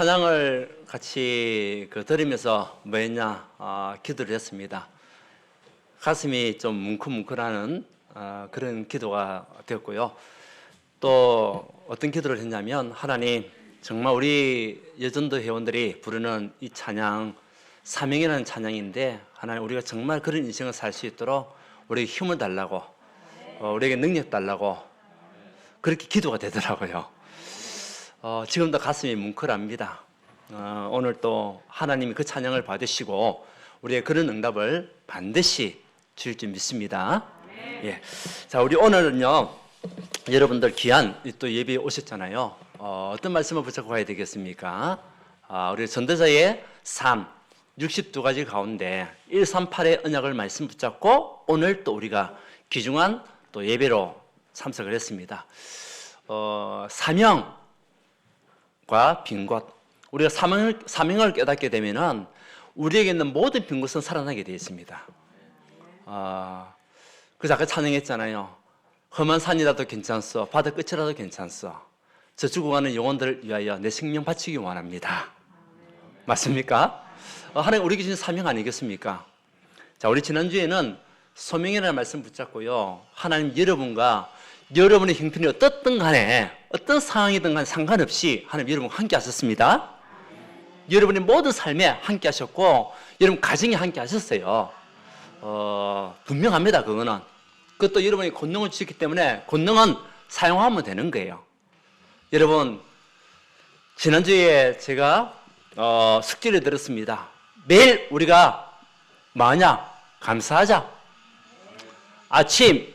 찬양을 같이 들으면서 뭐 했냐 기도를 했습니다. 가슴이 좀 뭉클뭉클하는 그런 기도가 되었고요. 또 어떤 기도를 했냐면, 하나님, 정말 우리 여전도 회원들이 부르는 이 찬양, 사명이라는 찬양인데, 하나님, 우리가 정말 그런 인생을 살 수 있도록 우리에게 힘을 달라고, 우리에게 능력 달라고 그렇게 기도가 되더라고요. 지금도 가슴이 뭉클합니다. 오늘 또 하나님이 그 찬양을 받으시고 우리의 그런 응답을 반드시 주실 줄 믿습니다. 예. 자, 우리 오늘은요, 여러분들 귀한 또 예배에 오셨잖아요. 어떤 말씀을 붙잡고 가야 되겠습니까? 우리 전도자의 삶 62가지 가운데 138의 언약을 말씀 붙잡고 오늘 또 우리가 귀중한 또 예배로 참석을 했습니다. 사명과 빈 곳. 우리가 사명을 깨닫게 되면은 우리에게 있는 모든 빈 곳은 살아나게 되어 있습니다. 그래서 아까 찬양했잖아요. 험한 산이라도 괜찮소, 바다 끝이라도 괜찮소, 저 죽어가는 영혼들을 위하여 내 생명 바치기 원합니다. 맞습니까? 하나님 우리에게 주신 사명 아니겠습니까? 자, 우리 지난주에는 소명이라는 말씀 붙잡고요, 하나님 여러분과 여러분의 형편이 어떻든 간에 어떤 상황이든 간에 상관없이 하나님 여러분과 함께 하셨습니다. 여러분의 모든 삶에 함께 하셨고 여러분 가정에 함께 하셨어요. 분명합니다. 그거는. 그것도 여러분이 권능을 주셨기 때문에 권능은 사용하면 되는 거예요. 여러분, 지난주에 제가 숙제를 들었습니다. 매일 우리가 뭐하냐? 감사하자. 아침,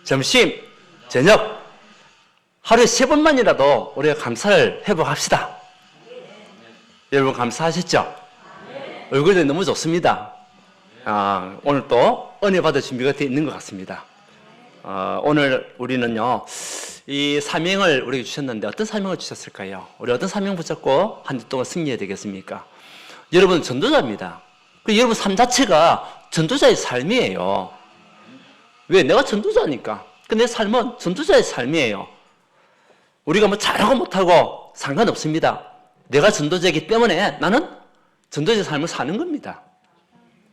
점심, 저녁 하루에 3번만이라도 우리가 감사를 회복합시다. 여러분 감사하셨죠? 얼굴이 너무 좋습니다. 오늘 또 은혜 받을 준비가 되어 있는 것 같습니다. 오늘 우리는요, 이 사명을 우리에게 주셨는데 어떤 사명을 주셨을까요? 우리 어떤 사명 붙잡고 한 주 동안 승리해야 되겠습니까? 여러분 전도자입니다. 여러분 삶 자체가 전도자의 삶이에요. 왜? 내가 전도자니까. 내 삶은 전도자의 삶이에요. 우리가 뭐 잘하고 못하고 상관없습니다. 내가 전도자이기 때문에 나는 전도자의 삶을 사는 겁니다.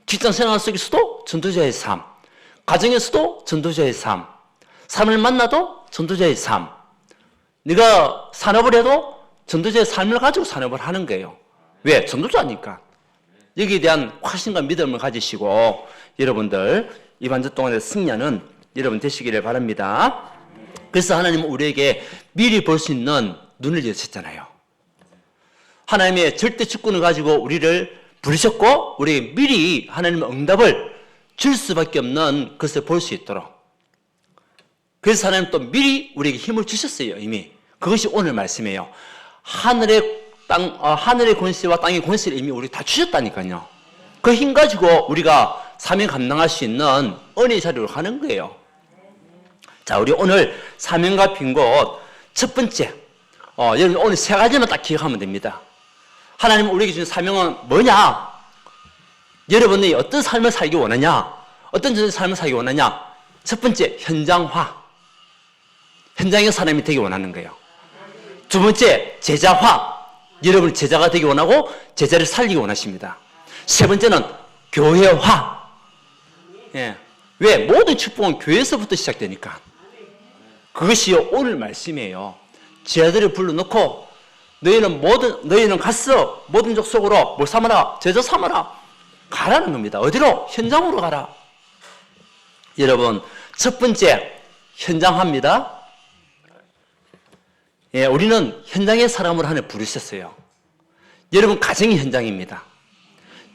직장 생활 속에서도 전도자의 삶, 가정에서도 전도자의 삶, 사람을 만나도 전도자의 삶, 네가 산업을 해도 전도자의 삶을 가지고 산업을 하는 거예요. 왜? 전도자니까. 여기에 대한 확신과 믿음을 가지시고 여러분들 이번 주 동안의 승리하는 여러분 되시기를 바랍니다. 그래서 하나님은 우리에게 미리 볼 수 있는 눈을 여셨잖아요. 하나님의 절대 주권을 가지고 우리를 부르셨고 우리에게 미리 하나님의 응답을 줄 수밖에 없는 것을 볼 수 있도록. 그래서 하나님 또 미리 우리에게 힘을 주셨어요. 이미. 그것이 오늘 말씀이에요. 하늘의 권세와 땅의 권세를 이미 우리 다 주셨다니까요. 그 힘 가지고 우리가 사명 감당할 수 있는 은혜의 자리로 가는 거예요. 자, 우리 오늘 사명과 빈 곳 첫 번째, 여러분 오늘 3가지만 딱 기억하면 됩니다. 하나님 우리에게 주신 사명은 뭐냐? 여러분이 어떤 삶을 살기 원하냐? 어떤 삶을 살기 원하냐? 첫 번째, 현장화. 현장의 사람이 되기 원하는 거예요. 두 번째, 제자화. 여러분이 제자가 되기 원하고 제자를 살리기 원하십니다. 세 번째는 교회화. 예. 왜? 모든 축복은 교회에서부터 시작되니까. 그것이 오늘 말씀이에요. 제자들을 불러놓고 너희는 갔어. 모든 족속으로 뭘 삼아라? 제자 삼아라. 가라는 겁니다. 어디로? 현장으로 가라. 여러분, 첫 번째 현장합니다. 예, 우리는 현장의 사람으로 하나님 부르셨어요. 여러분 가정이 현장입니다.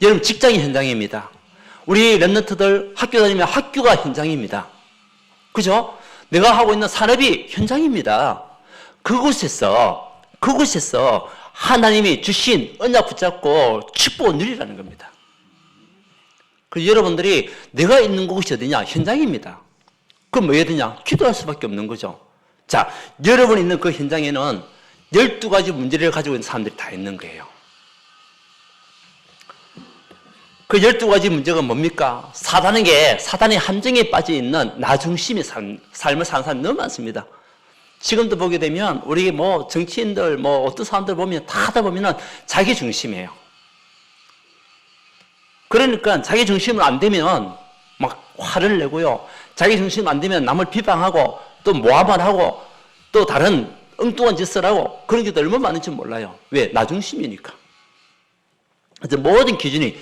여러분 직장이 현장입니다. 우리 랩런트들 학교 다니면 학교가 현장입니다. 그죠? 내가 하고 있는 산업이 현장입니다. 그곳에서 하나님이 주신 언약 붙잡고 축복을 누리라는 겁니다. 그 여러분들이 내가 있는 곳이 어디냐? 현장입니다. 그럼 뭐 해야 되냐? 기도할 수밖에 없는 거죠. 자, 여러분이 있는 그 현장에는 12가지 문제를 가지고 있는 사람들이 다 있는 거예요. 그 12가지 문제가 뭡니까? 사단의 함정에 빠져 있는 나 중심의 삶을 사는 사람이 너무 많습니다. 지금도 보게 되면 우리 뭐 정치인들 뭐 어떤 사람들 보면 다 하다 보면은 자기 중심이에요. 그러니까 자기 중심은 안 되면 막 화를 내고요. 자기 중심 안 되면 남을 비방하고 또 모함을 하고 또 다른 엉뚱한 짓을 하고 그런 게 얼마나 많은지 몰라요. 왜? 나 중심이니까. 그래서 모든 기준이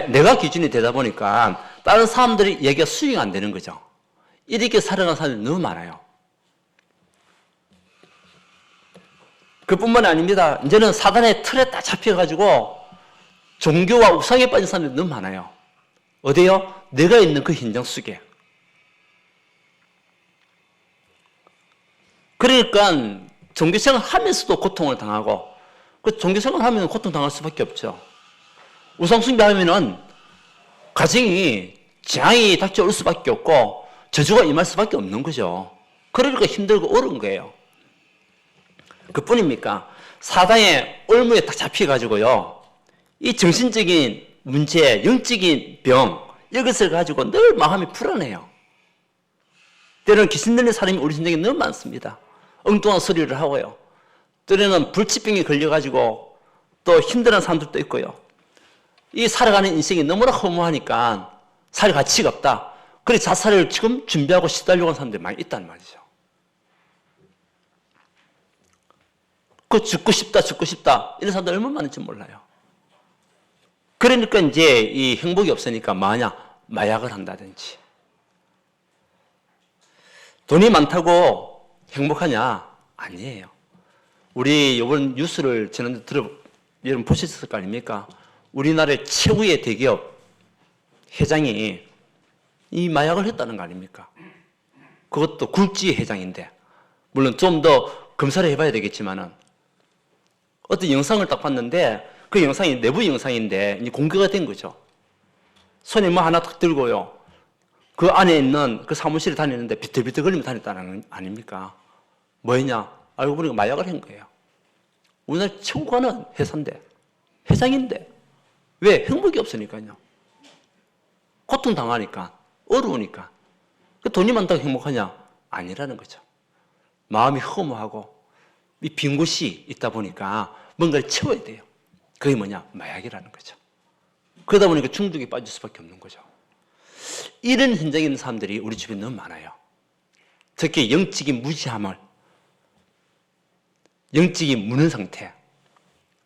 내가 기준이 되다 보니까 다른 사람들이 얘기가 수용이 안 되는 거죠. 이렇게 살아가는 사람들이 너무 많아요. 그뿐만 아닙니다. 이제는 사단의 틀에 딱 잡혀가지고 종교와 우상에 빠진 사람들이 너무 많아요. 어디요? 내가 있는 그 현장 속에. 그러니까 종교생활 하면서도 고통을 당하고 그 종교생활 하면 고통당할 수밖에 없죠. 우상숭배하면은 가정이 재앙이 닥쳐올 수밖에 없고 저주가 임할 수밖에 없는 거죠. 그러니까 힘들고 어려운 거예요. 그뿐입니까? 사단의 올무에 딱 잡혀가지고요. 이 정신적인 문제, 영적인 병 이것을 가지고 늘 마음이 불안해요. 때로는 귀신 들린 사람이 우리 신경에 너무 많습니다. 엉뚱한 소리를 하고요. 때로는 불치병에 걸려가지고 또 힘들어하는 사람들도 있고요. 이 살아가는 인생이 너무나 허무하니까 살 가치가 없다. 그래서 자살을 지금 준비하고 시달려고 하는 사람들이 많이 있다는 말이죠. 그 죽고 싶다. 이런 사람들 얼마나 많은지 몰라요. 그러니까 이제 이 행복이 없으니까 뭐하냐? 마약을 한다든지. 돈이 많다고 행복하냐? 아니에요. 우리 이번 뉴스를 지난주에 여러분 보셨을 거 아닙니까? 우리나라의 최고의 대기업 회장이 이 마약을 했다는 거 아닙니까? 그것도 굴지 회장인데, 물론 좀 더 검사를 해봐야 되겠지만은, 어떤 영상을 딱 봤는데, 그 영상이 내부 영상인데, 이제 공개가 된 거죠. 손에 뭐 하나 탁 들고요. 그 안에 있는 그 사무실에 다니는데 비틀비틀거리며 다녔다는 거 아닙니까? 뭐였냐? 알고 보니까 마약을 한 거예요. 우리나라 최고 가는 회사인데, 회장인데, 왜? 행복이 없으니까요. 고통당하니까, 어려우니까. 그 돈이 많다고 행복하냐? 아니라는 거죠. 마음이 허무하고, 이 빈 곳이 있다 보니까 뭔가를 채워야 돼요. 그게 뭐냐? 마약이라는 거죠. 그러다 보니까 중독에 빠질 수밖에 없는 거죠. 이런 현장에 있는 사람들이 우리 주변에 너무 많아요. 특히 영적인 무지함을, 영적인 무는 상태,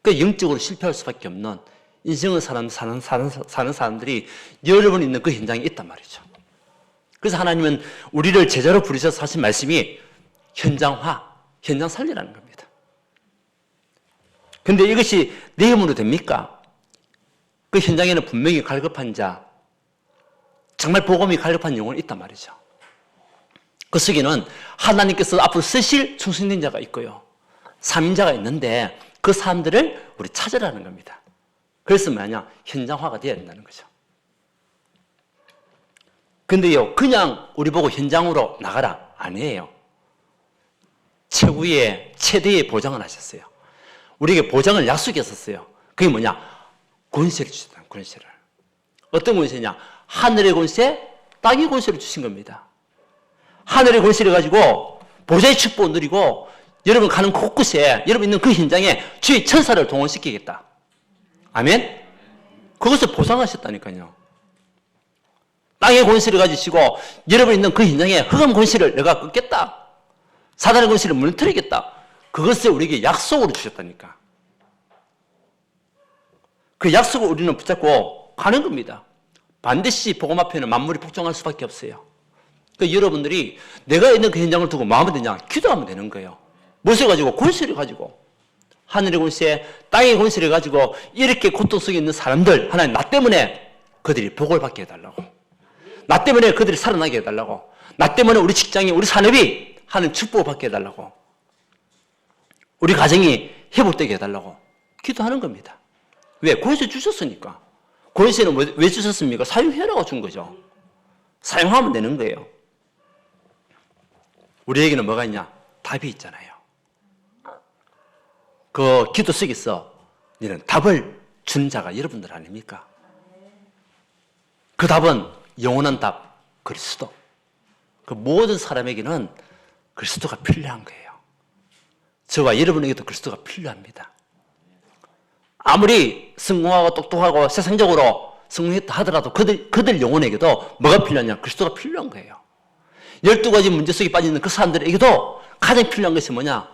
그 영적으로 실패할 수밖에 없는 인생을 사는 사람들이 여러 번 있는 그 현장에 있단 말이죠. 그래서 하나님은 우리를 제자로 부르셔서 하신 말씀이 현장화, 현장 살리라는 겁니다. 근데 이것이 내 힘으로 됩니까? 그 현장에는 분명히 갈급한 자, 정말 복음이 갈급한 영혼이 있단 말이죠. 그 속에는 하나님께서 앞으로 쓰실 충성된 자가 있고요. 3인자가 있는데 그 사람들을 우리 찾으라는 겁니다. 그래서 뭐냐? 현장화가 되어야 된다는 거죠. 근데요, 그냥 우리 보고 현장으로 나가라. 아니에요. 최대의 보장을 하셨어요. 우리에게 보장을 약속했었어요. 그게 뭐냐? 권세를 주셨다. 권세를. 어떤 권세냐? 하늘의 권세, 땅의 권세를 주신 겁니다. 하늘의 권세를 가지고 보좌의 축복을 누리고 여러분 가는 곳곳에 여러분 있는 그 현장에 주의 천사를 동원시키겠다. 아멘? 그것을 보상하셨다니까요. 땅의 권세를 가지시고 여러분 있는 그 현장에 흑암 권세를 내가 끊겠다. 사단의 권세를 무너뜨리겠다. 그것을 우리에게 약속으로 주셨다니까. 그 약속을 우리는 붙잡고 가는 겁니다. 반드시 복음 앞에는 만물이 복종할 수밖에 없어요. 그 여러분들이 내가 있는 그 현장을 두고 마음에 드냐? 기도하면 되는 거예요. 무엇을 가지고? 권세를 가지고. 하늘의 권세, 땅의 권세를 가지고 이렇게 고통 속에 있는 사람들, 하나님 나 때문에 그들이 복을 받게 해달라고. 나 때문에 그들이 살아나게 해달라고. 나 때문에 우리 직장이, 우리 산업이 하나님 축복을 받게 해달라고. 우리 가정이 회복되게 해달라고 기도하는 겁니다. 왜? 권세 주셨으니까. 권세는 왜 주셨습니까? 사용해라고 준 거죠. 사용하면 되는 거예요. 우리에게는 뭐가 있냐? 답이 있잖아요. 그 기도 속에서 이런 답을 준 자가 여러분들 아닙니까? 그 답은 영원한 답, 그리스도. 그 모든 사람에게는 그리스도가 필요한 거예요. 저와 여러분에게도 그리스도가 필요합니다. 아무리 성공하고 똑똑하고 세상적으로 성공했다 하더라도 그들 영혼에게도 뭐가 필요하냐? 그리스도가 필요한 거예요. 12가지 문제 속에 빠져있는 그 사람들에게도 가장 필요한 것이 뭐냐?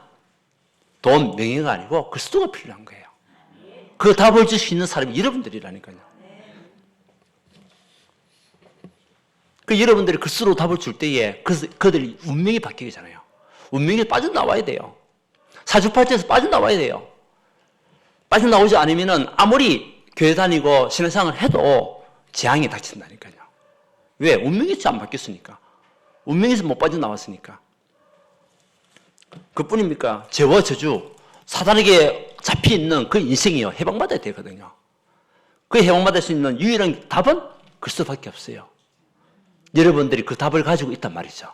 돈, 명예가 아니고 그리스도가 필요한 거예요. 그 답을 줄 수 있는 사람이 여러분들이라니까요. 그 여러분들이 그리스도로 답을 줄 때에 그들이 운명이 바뀌잖아요. 운명이 빠져나와야 돼요. 사주팔자에서 빠져나와야 돼요. 빠져나오지 않으면 아무리 교회 다니고 신앙생활을 해도 재앙이 닥친다니까요. 왜? 운명이 안 바뀌었으니까. 운명에서 못 빠져나왔으니까. 그뿐입니까? 죄와 저주, 사단에게 잡혀있는 그 인생이요. 해방받아야 되거든요. 그 해방받을 수 있는 유일한 답은 그리스도밖에 없어요. 여러분들이 그 답을 가지고 있단 말이죠.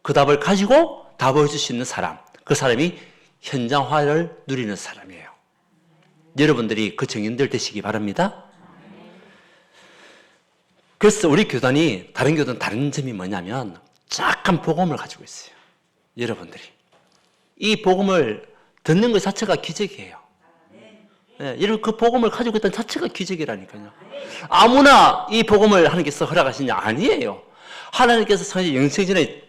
그 답을 가지고 답을 줄 수 있는 사람, 그 사람이 현장화를 누리는 사람이에요. 여러분들이 그 증인들 되시기 바랍니다. 그래서 우리 교단이 다른 교단 다른 점이 뭐냐면 착한 복음을 가지고 있어요. 여러분들이 이 복음을 듣는 것 자체가 기적이에요. 네, 여러분 그 복음을 가지고 있다는 자체가 기적이라니까요. 아무나 이 복음을 하나님께서 허락하시냐? 아니에요. 하나님께서 영생전에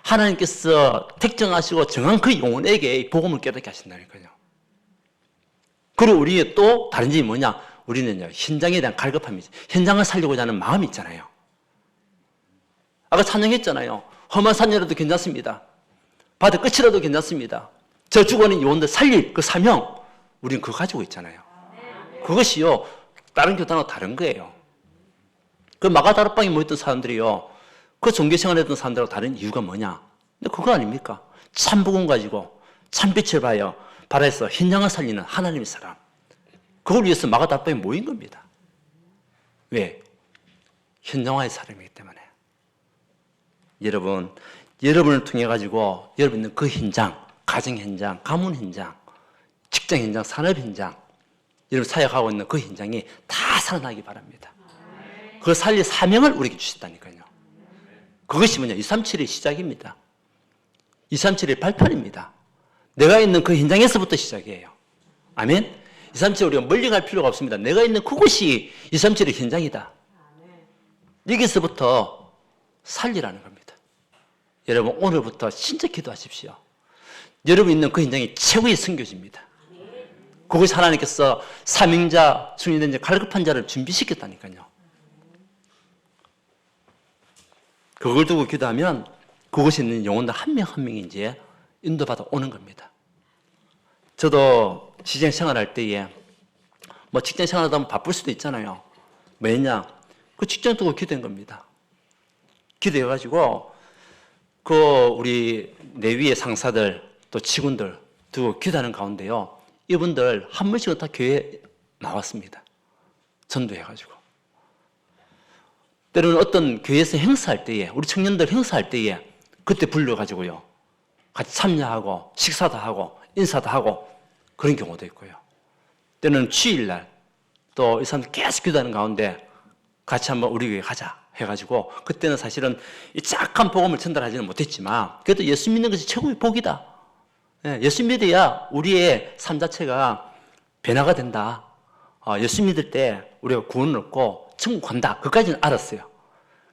하나님께서 택정하시고 정한 그 영혼에게 이 복음을 깨닫게 하신다니까요. 그리고 우리의 또 다른 점이 뭐냐? 우리는요, 현장에 대한 갈급함이죠. 현장을 살리고자 하는 마음이 있잖아요. 아까 찬양했잖아요. 험한 산이라도 괜찮습니다. 바다 끝이라도 괜찮습니다. 저 죽어있는 영혼들 살릴 그 사명, 우리는 그거 가지고 있잖아요. 그것이요, 다른 교단하고 다른 거예요. 그 마가다락방에 모였던 사람들이요, 그 종교생활 했던 사람들하고 다른 이유가 뭐냐? 근데 그거 아닙니까? 참 복음 가지고 참빛을 봐요. 바다에서 현장을 살리는 하나님의 사람. 그걸 위해서 마가다락방에 모인 겁니다. 왜? 현장화의 사람이기 때문에. 여러분을 통해 가지고 여러분 있는 그 현장, 가정 현장, 가문 현장, 직장 현장, 산업 현장, 여러분 사역하고 있는 그 현장이 다 살아나기 바랍니다. 그 살릴 사명을 우리에게 주셨다니까요. 그것이 뭐냐? 237의 시작입니다. 237의 발판입니다. 내가 있는 그 현장에서부터 시작이에요. 아멘? 237 우리가 멀리 갈 필요가 없습니다. 내가 있는 그곳이 237의 현장이다. 여기서부터 살리라는 겁니다. 여러분 오늘부터 진짜 기도하십시오. 여러분 있는 그 현장이 최고의 선교지입니다. 그것이 하나님께서 사명자, 승리된 자, 갈급한 자를 준비시켰다니까요. 그걸 두고 기도하면 그곳에 있는 영혼들 한 명 한 명이 이제 인도받아 오는 겁니다. 저도 직장 생활할 때에 뭐 직장 생활하다 보면 바쁠 수도 있잖아요. 왜냐? 그 직장 두고 기도한 겁니다. 기도해가지고 그 우리 내 위의 상사들 또 직원들 두고 기도하는 가운데요. 이분들 한 번씩은 다 교회에 나왔습니다. 전도해가지고. 때로는 어떤 교회에서 행사할 때에, 우리 청년들 행사할 때에 그때 불러가지고요. 같이 참여하고 식사도 하고 인사도 하고 그런 경우도 있고요. 때로는 주일날 또 이 사람들 계속 기도하는 가운데 같이 한번 우리 교회 가자 해가지고 그때는 사실은 이 착한 복음을 전달하지는 못했지만 그래도 예수 믿는 것이 최고의 복이다. 예수 믿어야 우리의 삶 자체가 변화가 된다. 예수 믿을 때 우리가 구원을 얻고 천국 간다. 그까지는 알았어요.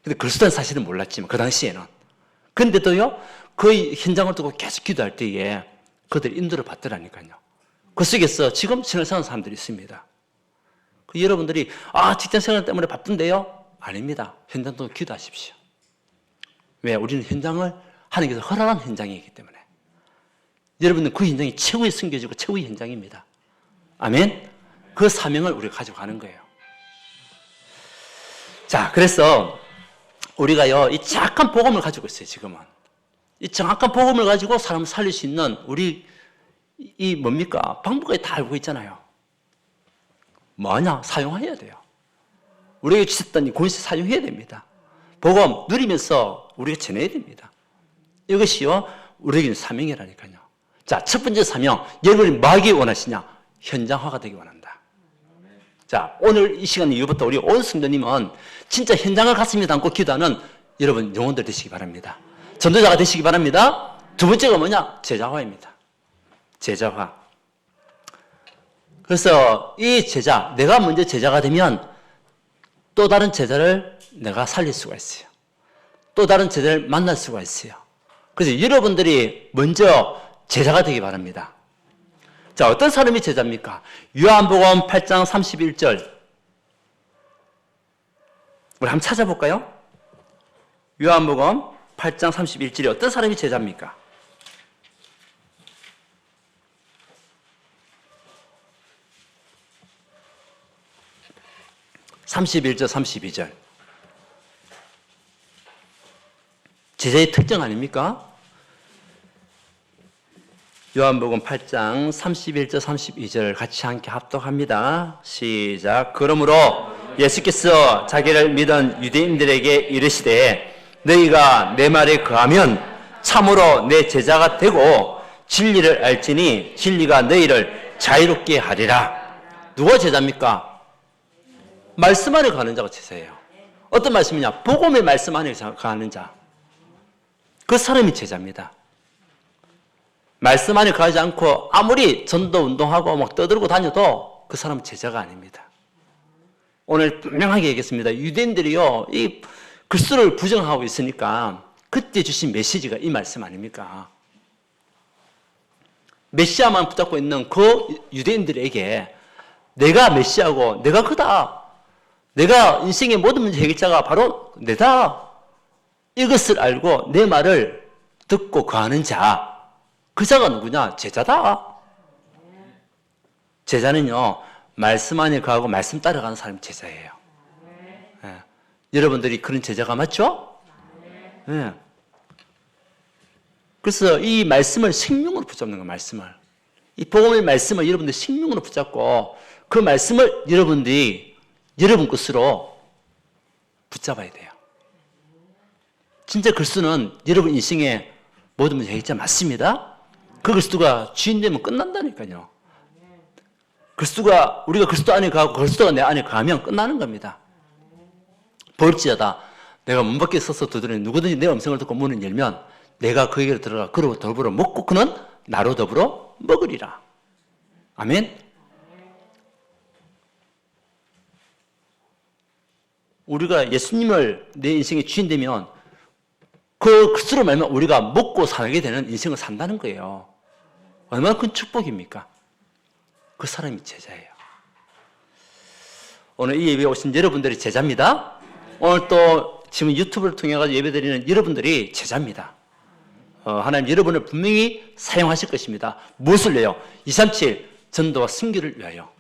근데 그리스도는 사실은 몰랐지만 그 당시에는. 근데도요 그 현장을 두고 계속 기도할 때에 그들이 인도를 받더라니까요. 그 속에서 지금 신앙생활 사람들이 있습니다. 여러분들이 직장생활 때문에 바쁜데요? 아닙니다. 현장 두고 기도하십시오. 왜? 우리는 현장을 하나님께서 허락한 현장이기 때문에. 여러분은 그 현장이 최고의 선교지고 최고의 현장입니다. 아멘? 그 사명을 우리가 가지고 가는 거예요. 자, 그래서 우리가요, 이 정확한 복음을 가지고 있어요, 지금은. 이 정확한 복음을 가지고 사람을 살릴 수 있는 우리, 이 뭡니까? 방법까지 다 알고 있잖아요. 뭐냐? 사용해야 돼요. 우리에게 주셨던 이 권세 사용해야 됩니다. 복음 누리면서 우리가 전해야 됩니다. 이것이요, 우리에게는 사명이라니까요. 자, 첫 번째 사명, 여러분이 뭐 하기 원하시냐? 현장화가 되기 원한다. 자, 오늘 이 시간 이후부터 우리 온 성도님은 진짜 현장을 가슴에 담고 기도하는 여러분 영혼들 되시기 바랍니다. 전도자가 되시기 바랍니다. 두 번째가 뭐냐? 제자화입니다. 제자화. 그래서 이 제자, 내가 먼저 제자가 되면 또 다른 제자를 내가 살릴 수가 있어요. 또 다른 제자를 만날 수가 있어요. 그래서 여러분들이 먼저 제자가 되기 바랍니다. 자, 어떤 사람이 제자입니까? 요한복음 8장 31절. 우리 한번 찾아볼까요? 요한복음 8장 31절에 어떤 사람이 제자입니까? (31절) (32절) 제자의 특징 아닙니까? 요한복음 8장 31절 32절 같이 함께 합독합니다. 시작. 그러므로 예수께서 자기를 믿은 유대인들에게 이르시되 너희가 내 말에 거하면 참으로 내 제자가 되고 진리를 알지니 진리가 너희를 자유롭게 하리라. 누가 제자입니까? 말씀 안에 거하는 자가 제자예요. 어떤 말씀이냐? 복음의 말씀 안에 거하는 자. 그 사람이 제자입니다. 말씀 안에 거하지 않고 아무리 전도 운동하고 막 떠들고 다녀도 그 사람은 제자가 아닙니다. 오늘 분명하게 얘기했습니다. 유대인들이요, 이 그리스도를 부정하고 있으니까 그때 주신 메시지가 이 말씀 아닙니까? 메시아만 붙잡고 있는 그 유대인들에게 내가 메시아고 내가 그다. 내가 인생의 모든 문제 해결자가 바로 내다. 이것을 알고 내 말을 듣고 거하는 자. 그 자가 누구냐? 제자다. 제자는요, 말씀 안에 거하고 말씀 따라가는 사람이 제자예요. 네. 여러분들이 그런 제자가 맞죠? 네. 그래서 이 말씀을 생명으로 붙잡는 거예요, 말씀을. 이 복음의 말씀을 여러분들이 생명으로 붙잡고 그 말씀을 여러분들이 여러분 것으로 붙잡아야 돼요. 진짜 그리스도는 여러분 인생의 모든 문제 해결자 맞습니다. 그 그리스도가 주인 되면 끝난다니까요. 그리스도가 우리가 그리스도 안에 가고 그리스도가 내 안에 가면 끝나는 겁니다. 볼지어다 내가 문 밖에 서서 두드리는 누구든지 내 음성을 듣고 문을 열면 내가 그에게로 들어가 그로 더불어 먹고 그는 나로 더불어 먹으리라. 아멘. 우리가 예수님을 내 인생의 주인 되면 그 그리스도로 말하면 우리가 먹고 살게 되는 인생을 산다는 거예요. 얼마나 큰 축복입니까? 그 사람이 제자예요. 오늘 이 예배에 오신 여러분들이 제자입니다. 오늘 또 지금 유튜브를 통해 가지고 예배드리는 여러분들이 제자입니다. 하나님 여러분을 분명히 사용하실 것입니다. 무엇을 위하여? 237 전도와 선교를 위하여,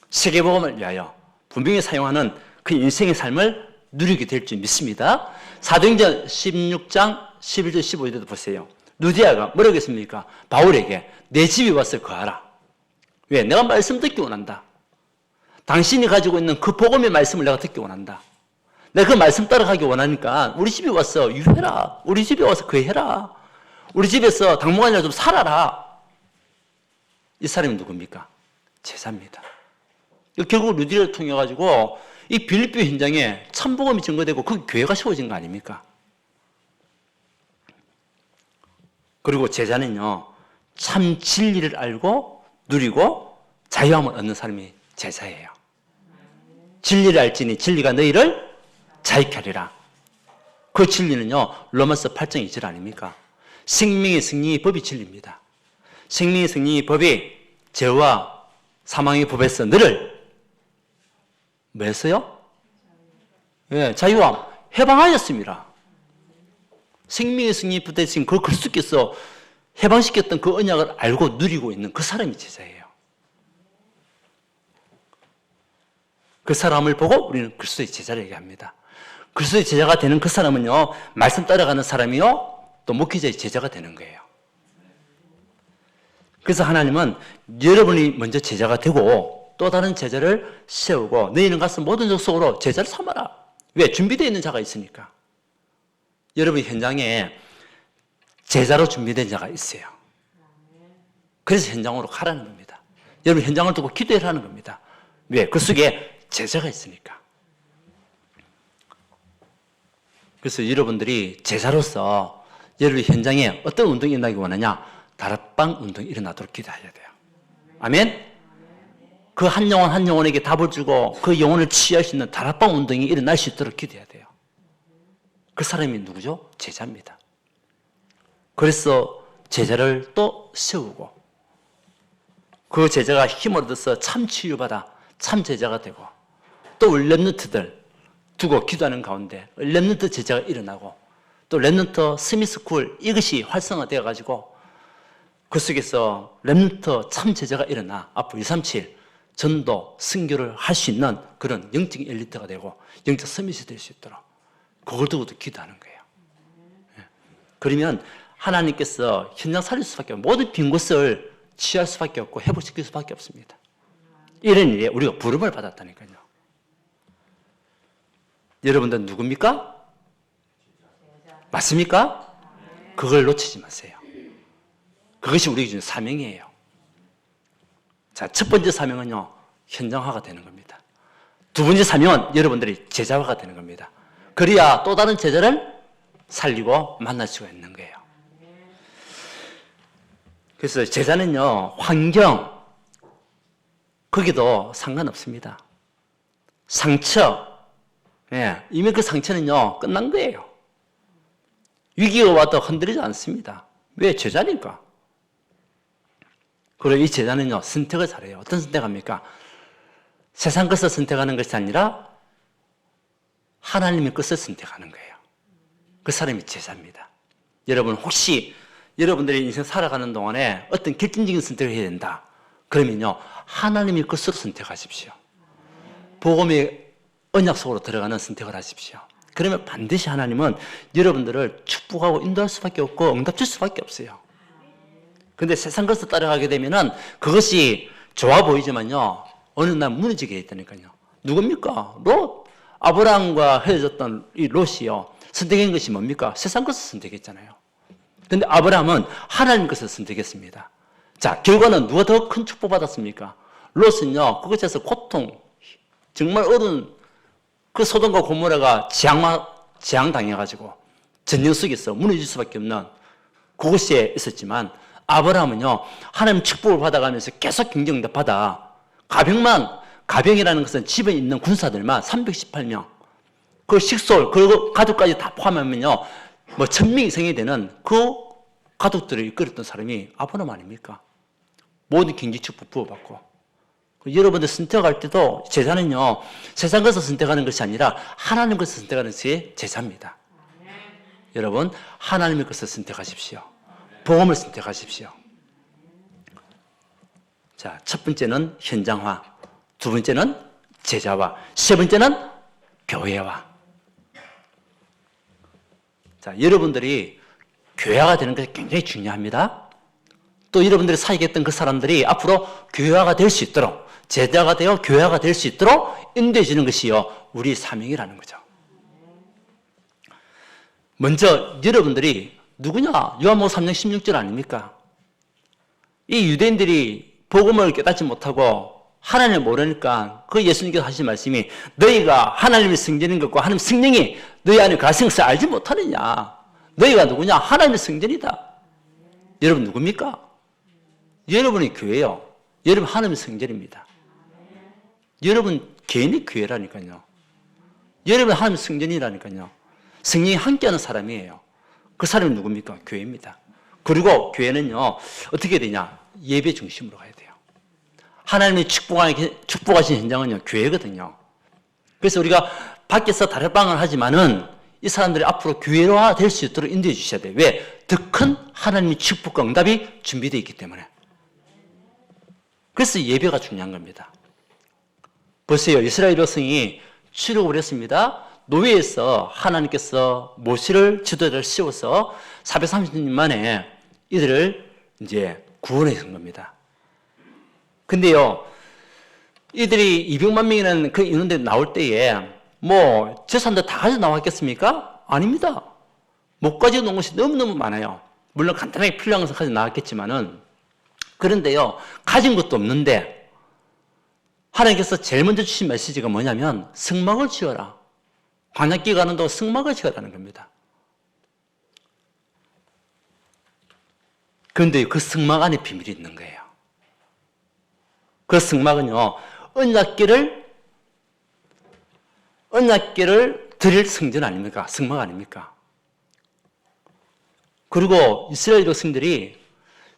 세계복음을 위하여 분명히 사용하는 그 인생의 삶을 누리게 될 줄 믿습니다. 사도행전 16장 11절 15절도 보세요. 루디아가 뭐라고 했습니까? 바울에게 내 집에 와서 거하라. 왜? 내가 말씀 듣기 원한다. 당신이 가지고 있는 그 복음의 말씀을 내가 듣기 원한다. 내가 그 말씀 따라가기 원하니까 우리 집에 와서 유해라. 우리 집에 와서 거해라. 우리 집에서 당분간이라도 좀 살아라. 이 사람이 누굽니까? 제자입니다. 결국 루디아를 통해 가지고 이 빌립보 현장에 참복음이 증거되고 그 교회가 세워진 거 아닙니까? 그리고 제자는요, 참 진리를 알고 누리고 자유함을 얻는 사람이 제자예요. 진리를 알지니 진리가 너희를 자유케 하리라. 그 진리는요, 로마서 8장 2절 아닙니까? 생명의 승리의 법이 진리입니다. 생명의 승리의 법이 죄와 사망의 법에서 너를 뭐 했어요? 예, 자유함, 해방하였습니다. 생명의 승리 붙어있으신 그 그리스도께서 해방시켰던 그 언약을 알고 누리고 있는 그 사람이 제자예요. 그 사람을 보고 우리는 그리스도의 제자를 얘기합니다. 그리스도의 제자가 되는 그 사람은요, 말씀 따라가는 사람이요, 또 목회자의 제자가 되는 거예요. 그래서 하나님은 여러분이 먼저 제자가 되고 또 다른 제자를 세우고 너희는 가서 모든 족속으로 제자를 삼아라. 왜? 준비되어 있는 자가 있으니까. 여러분 현장에 제자로 준비된 자가 있어요. 그래서 현장으로 가라는 겁니다. 여러분 현장을 두고 기도하라는 겁니다. 왜? 그 속에 제자가 있으니까. 그래서 여러분들이 제자로서 여러분 현장에 어떤 운동이 일어나기 원하냐? 다락방 운동이 일어나도록 기도해야 돼요. 아멘? 그 한 영혼 한 영혼에게 답을 주고 그 영혼을 치유할 수 있는 다락방 운동이 일어날 수 있도록 기도해야 돼요. 그 사람이 누구죠? 제자입니다. 그래서 제자를 또 세우고 그 제자가 힘을 얻어서 참 치유받아 참 제자가 되고 또 랩런트들 두고 기도하는 가운데 랩런트 제자가 일어나고 또 랩런트 스미스쿨 이것이 활성화되어 가지고 그 속에서 랩런트 참 제자가 일어나 앞으로 237 전도 선교를 할 수 있는 그런 영적 엘리트가 되고 영적 서밋이 될 수 있도록 그걸 두고도 기도하는 거예요. 그러면 하나님께서 현장 살릴 수밖에 없고 모든 빈 곳을 치유할 수밖에 없고 회복시킬 수밖에 없습니다. 이런 일에 우리가 부름을 받았다니까요. 여러분들 누굽니까? 맞습니까? 그걸 놓치지 마세요. 그것이 우리에게 주는 사명이에요. 자, 첫 번째 사명은요, 현장화가 되는 겁니다. 두 번째 사명은 여러분들이 제자화가 되는 겁니다. 그래야 또 다른 제자를 살리고 만날 수가 있는 거예요. 그래서 제자는요, 환경, 거기도 상관없습니다. 상처, 이미 그 상처는요, 끝난 거예요. 위기가 와도 흔들리지 않습니다. 왜? 제자니까. 그리고 이 제자는요, 선택을 잘해요. 어떤 선택합니까? 세상 것을 선택하는 것이 아니라 하나님의 것을 선택하는 거예요. 그 사람이 제자입니다. 여러분, 혹시 여러분들이 인생 살아가는 동안에 어떤 결정적인 선택을 해야 된다. 그러면요, 하나님의 것으로 선택하십시오. 복음의 언약 속으로 들어가는 선택을 하십시오. 그러면 반드시 하나님은 여러분들을 축복하고 인도할 수밖에 없고 응답 줄 수밖에 없어요. 근데 세상 것을 따라가게 되면은 그것이 좋아 보이지만요, 어느 날 무너지게 있다니까요. 누굽니까? 롯. 아브라함과 헤어졌던 이 롯이요. 선택한 것이 뭡니까? 세상 것을 선택했잖아요. 근데 아브라함은 하나님 것을 선택했습니다. 자, 결과는 누가 더 큰 축복 받았습니까? 롯은요, 그것에서 고통, 정말 어려운 그 소돔과 고모라가 재앙당해가지고 전쟁 속에서 무너질 수밖에 없는 그곳에 있었지만 아브라함은요, 하나님 축복을 받아가면서 계속 경쟁도 받아 가병이라는 것은 집에 있는 군사들만 318명, 그 식솔, 그 가족까지 다 포함하면요, 뭐 1000명 이상이 되는 그 가족들을 이끌었던 사람이 아브라함 아닙니까? 모든 경제 축복 부어받고. 여러분들 선택할 때도 제자는요, 세상 것을 선택하는 것이 아니라 하나님 것을 선택하는 것이 제자입니다. 여러분, 하나님의 것을 선택하십시오. 복음을 선택하십시오. 자, 첫 번째는 현장화, 두 번째는 제자화, 세 번째는 교회화. 자, 여러분들이 교회화가 되는 것이 굉장히 중요합니다. 또 여러분들이 사역했던 그 사람들이 앞으로 교회화가 될 수 있도록, 제자가 되어 교회화가 될 수 있도록 인도해 주는 것이요, 우리 사명이라는 거죠. 먼저 여러분들이 누구냐? 요한복음 3장 16절 아닙니까? 이 유대인들이 복음을 깨닫지 못하고 하나님을 모르니까 그 예수님께서 하신 말씀이 너희가 하나님의 성전인 것과 하나님 성령이 너희 안에 가신 것을 알지 못하느냐? 너희가 누구냐? 하나님의 성전이다. 여러분 누굽니까? 여러분이 교회요. 여러분 하나님의 성전입니다. 여러분 개인이 교회라니까요. 여러분 하나님의 성전이라니까요. 성령이 함께하는 사람이에요. 그 사람이 누굽니까? 교회입니다. 그리고 교회는요, 어떻게 되냐? 예배 중심으로 가야 돼요. 하나님의 축복하신 현장은요, 교회거든요. 그래서 우리가 밖에서 다락방을 하지만은 이 사람들이 앞으로 교회화 될 수 있도록 인도해 주셔야 돼요. 왜? 더 큰 하나님의 축복과 응답이 준비되어 있기 때문에. 그래서 예배가 중요한 겁니다. 보세요. 이스라엘 백성이 출애굽을 했습니다. 노예에서 하나님께서 모세를 지도자를 씌워서 430년 만에 이들을 이제 구원해준 겁니다. 근데요, 이들이 200만 명이라는 그 인원들이 나올 때에 뭐 재산들 다 가지고 나왔겠습니까? 아닙니다. 못 가지고 놓은 것이 너무너무 많아요. 물론 간단하게 필요한 것을 가지고 나왔겠지만은, 그런데요, 가진 것도 없는데 하나님께서 제일 먼저 주신 메시지가 뭐냐면 성막을 지어라. 광야길 가는 동안 성막을 지어라는 겁니다. 그런데 그 승막 안에 비밀이 있는 거예요. 그 승막은요, 언약궤를 드릴 성전 아닙니까? 승막 아닙니까? 그리고 이스라엘 백성들이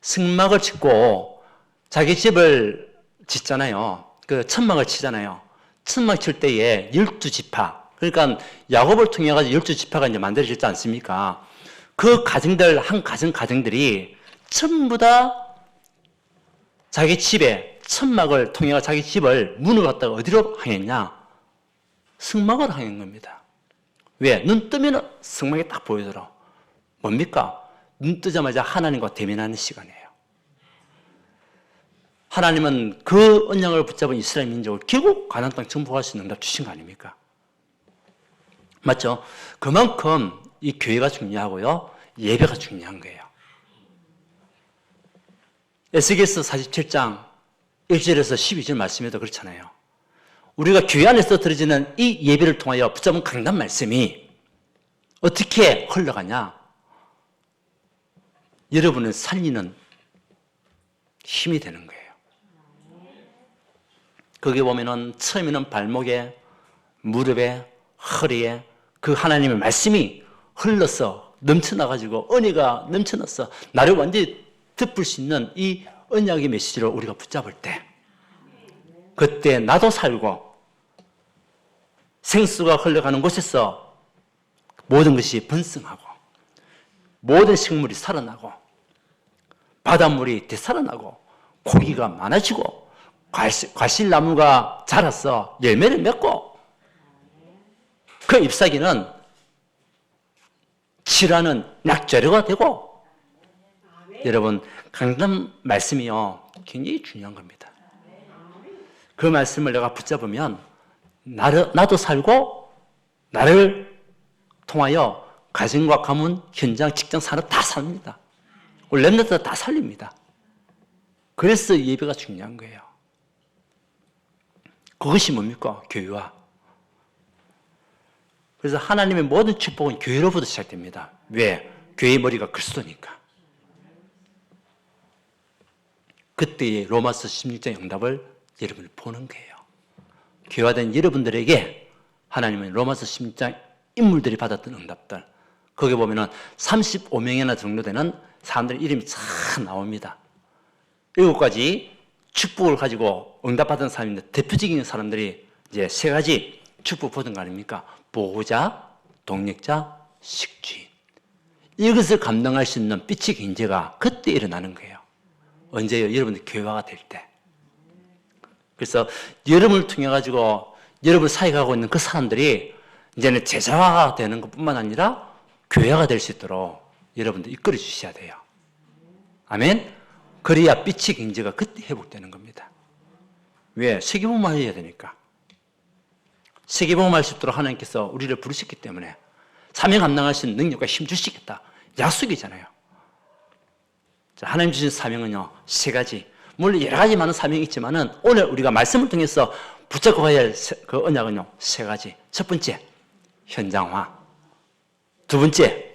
승막을 짓고 자기 집을 짓잖아요. 그 천막을 치잖아요. 천막 칠 때에 12지파, 그러니까 야곱을 통해 가지고 12지파가 이제 만들어지지 않습니까? 그 가정들, 한 가정들이 전부 다 자기 집에 천막을 통해 자기 집을 문을 갖다가 어디로 향했냐? 승막을 향한 겁니다. 왜? 눈 뜨면 승막이 딱 보이더라. 뭡니까? 눈 뜨자마자 하나님과 대면하는 시간이에요. 하나님은 그 언약을 붙잡은 이스라엘 민족을 결국 가나안 땅 정복할 수 있는 응답 주신 거 아닙니까? 맞죠? 그만큼 이 교회가 중요하고요, 예배가 중요한 거예요. 에스겔서 47장 1절에서 12절 말씀에도 그렇잖아요. 우리가 교회 안에서 드려지는 이 예배를 통하여 붙잡은 강단 말씀이 어떻게 흘러가냐? 여러분을 살리는 힘이 되는 거예요. 거기 보면은 처음에는 발목에, 무릎에, 허리에 그 하나님의 말씀이 흘러서 넘쳐나가지고 은혜가 넘쳐나서 나를 완전히 덮을 수 있는 이 언약의 메시지를 우리가 붙잡을 때, 그때 나도 살고 생수가 흘러가는 곳에서 모든 것이 번성하고 모든 식물이 살아나고 바닷물이 되살아나고 고기가 많아지고 과실나무가 자라서 열매를 맺고 그 잎사귀는 치라는 약재료가 되고, 여러분, 강단 말씀이요, 굉장히 중요한 겁니다. 그 말씀을 내가 붙잡으면 나도 살고 나를 통하여 가정과 가문, 현장, 직장, 산업 다 삽니다. 우리 렘넌트 다 살립니다. 그래서 예배가 중요한 거예요. 그것이 뭡니까? 교회와. 그래서 하나님의 모든 축복은 교회로부터 시작됩니다. 왜? 교회의 머리가 그리스도니까. 그때의 로마서 16장 응답을 여러분이 보는 거예요. 교회화된 여러분들에게 하나님은 로마서 16장 인물들이 받았던 응답들, 거기 보면은 35명이나 정도 되는 사람들의 이름이 쫙 나옵니다. 7가지 축복을 가지고 응답받은 사람인데, 대표적인 사람들이 이제 3가지 축복 받은 거 아닙니까? 보호자, 동력자, 식주인. 이것을 감당할 수 있는 빛의 경제가 그때 일어나는 거예요. 언제요? 여러분들 교회화가 될 때. 그래서 여러분을 통해 가지고 여러분을 사역하고 있는 그 사람들이 이제는 제자화가 되는 것뿐만 아니라 교회화가 될 수 있도록 여러분들 이끌어 주셔야 돼요. 아멘? 그래야 빛의 경제가 그때 회복되는 겁니다. 왜? 세계복음화 해야 되니까. 세계복음화 할 수 있도록 하나님께서 우리를 부르셨기 때문에 사명 감당할 수 있는 능력과 힘 주시겠다. 약속이잖아요. 자, 하나님 주신 사명은요, 3가지. 물론 여러 가지 많은 사명이 있지만은 오늘 우리가 말씀을 통해서 붙잡고 가야 할 그 언약은요, 3가지. 첫 번째, 현장화. 2번째,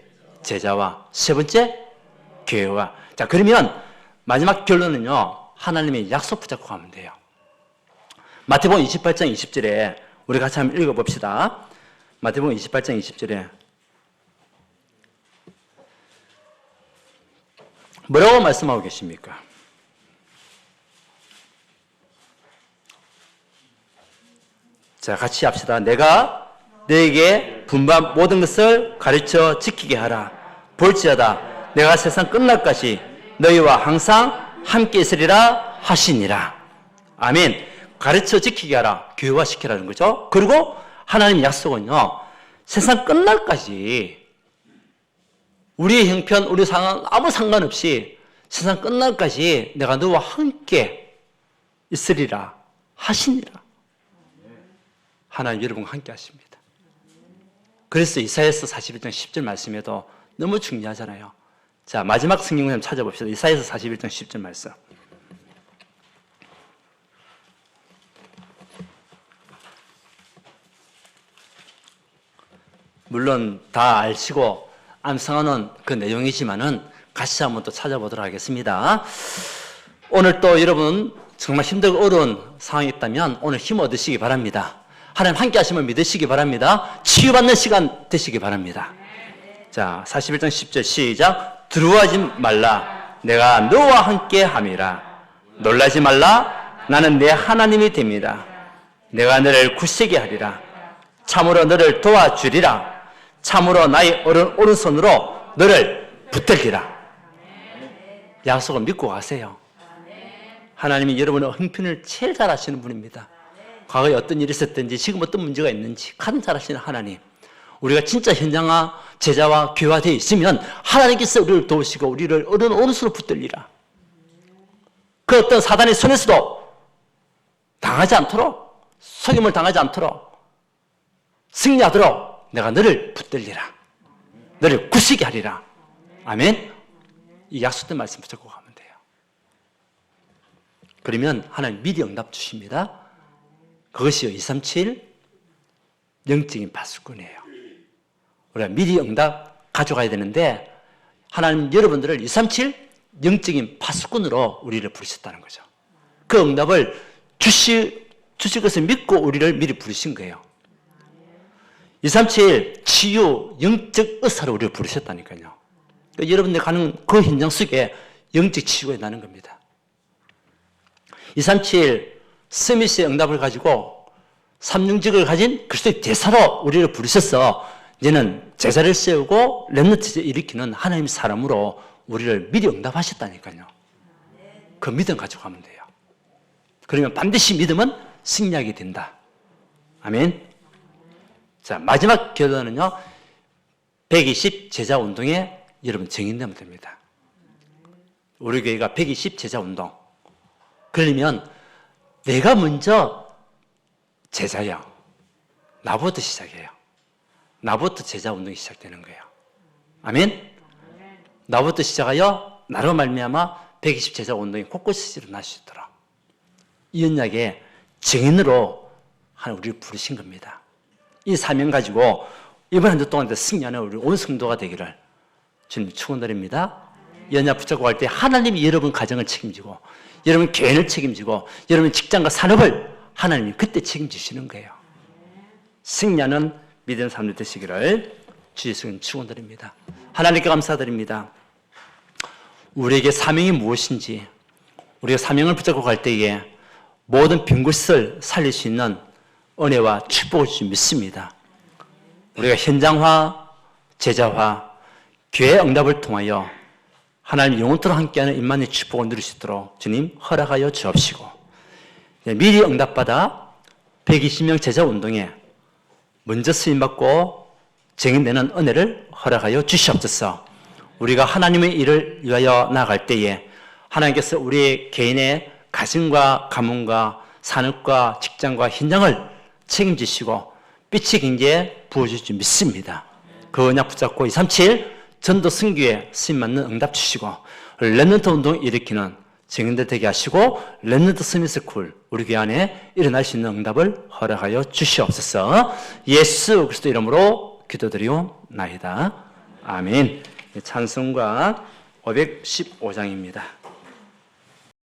제자화. 3번째, 교회화. 자, 그러면 마지막 결론은요, 하나님의 약속 붙잡고 가면 돼요. 마태복음 28장 20절에 우리 같이 한번 읽어봅시다. 마태복음 28장 20절에 뭐라고 말씀하고 계십니까? 자, 같이 합시다. 내가 너에게 분반 모든 것을 가르쳐 지키게 하라. 볼지어다 내가 세상 끝날까지 너희와 항상 함께 있으리라 하시니라. 아멘. 가르쳐 지키게 하라. 교회화시키라는 거죠. 그리고 하나님 약속은요, 세상 끝날까지 우리의 형편, 우리 상황 아무 상관없이 세상 끝날까지 내가 너와 함께 있으리라 하시니라. 하나님 여러분과 함께 하십니다. 그래서 이사야서 41장 10절 말씀에도 너무 중요하잖아요. 자, 마지막 성경 좀 찾아봅시다. 이사야서 41장 10절 말씀. 물론 다 아시고 암송하는 그 내용이지만은 같이 한번 또 찾아보도록 하겠습니다. 오늘 또 여러분 정말 힘들고 어려운 상황이 있다면 오늘 힘 얻으시기 바랍니다. 하나님 함께 하심을 믿으시기 바랍니다. 치유받는 시간 되시기 바랍니다. 자, 41장 10절 시작. 두려워하지 말라. 내가 너와 함께 함이라. 놀라지 말라. 나는 내 하나님이 됩니다. 내가 너를 굳세게 하리라. 참으로 너를 도와주리라. 참으로 나의 오른손으로 너를 붙들리라. 약속을 믿고 가세요. 하나님이 여러분의 형편을 제일 잘 아시는 분입니다. 과거에 어떤 일이 있었든지 지금 어떤 문제가 있는지 가장 잘 아시는 하나님. 우리가 진짜 현장화, 제자와 교화되어 있으면 하나님께서 우리를 도우시고 우리를 오른손으로 붙들리라. 그 어떤 사단의 손에서도 당하지 않도록, 속임을 당하지 않도록, 승리하도록 내가 너를 붙들리라. 너를 굳세게 하리라. 아멘. 이 약속된 말씀 붙잡고 가면 돼요. 그러면 하나님 미리 응답 주십니다. 그것이 237 영적인 파수꾼이에요. 우리가 미리 응답 가져가야 되는데 하나님 여러분들을 237 영적인 파수꾼으로 우리를 부르셨다는 거죠. 그 응답을 주실 것을 믿고 우리를 미리 부르신 거예요. 237 치유 영적 의사로 우리를 부르셨다니까요. 그러니까 여러분들 가는 그 현장 속에 영적 치유가 나는 겁니다. 237 스미스의 응답을 가지고 삼중직을 가진 그리스도의 대사로 우리를 부르셔서 이제는 제자를 세우고 렘넌트 일으키는 하나님의 사람으로 우리를 미리 응답하셨다니까요. 그 믿음 가지고 가면 돼요. 그러면 반드시 믿음은 승리하게 된다. 아멘. 자, 마지막 결론은요. 120 제자 운동에 여러분 정인되면 됩니다. 우리 교회가 120 제자 운동. 그러면 내가 먼저 제자야. 나부터 시작해요. 나부터 제자 운동이 시작되는 거예요. 아멘? 나부터 시작하여 나로 말미암아 120 제자 운동이 곳곳에서 일어날 수 있도록 이 언약의 증인으로 하나님 우리를 부르신 겁니다. 이 사명 가지고 이번 한 주 동안 승리하는 우리 온 성도가 되기를 주님 축원드립니다. 이 언약 붙잡고 갈 때 하나님이 여러분 가정을 책임지고 여러분 교회를 책임지고 여러분 직장과 산업을 하나님이 그때 책임지시는 거예요. 승리하는 믿음 사람들 되시기를 주 예수님 축원드립니다. 하나님께 감사드립니다. 우리에게 사명이 무엇인지 우리가 사명을 붙잡고 갈 때에 모든 빈 곳을 살릴 수 있는 은혜와 축복을 주시 믿습니다. 우리가 현장화, 제자화, 교회 응답을 통하여 하나님 영원토록 함께하는 임만의 축복을 누릴 수 있도록 주님 허락하여 주옵시고 미리 응답받아 120명 제자 운동에 먼저 쓰임받고 증인되는 은혜를 허락하여 주시옵소서. 우리가 하나님의 일을 위하여 나아갈 때에 하나님께서 우리의 개인의 가정과 가문과 산업과 직장과 현장을 책임지시고 빛의 경계에 부어주실 줄 믿습니다. 그 언약 붙잡고 237 전도 선교에 쓰임받는 응답 주시고 렘넌트 운동 일으키는 증인들 되게 하시고 렘넌트 서밋스쿨 우리 교회 안에 일어날 수 있는 응답을 허락하여 주시옵소서. 예수 그리스도 이름으로 기도드리옵나이다. 아멘. 찬송가 515장입니다.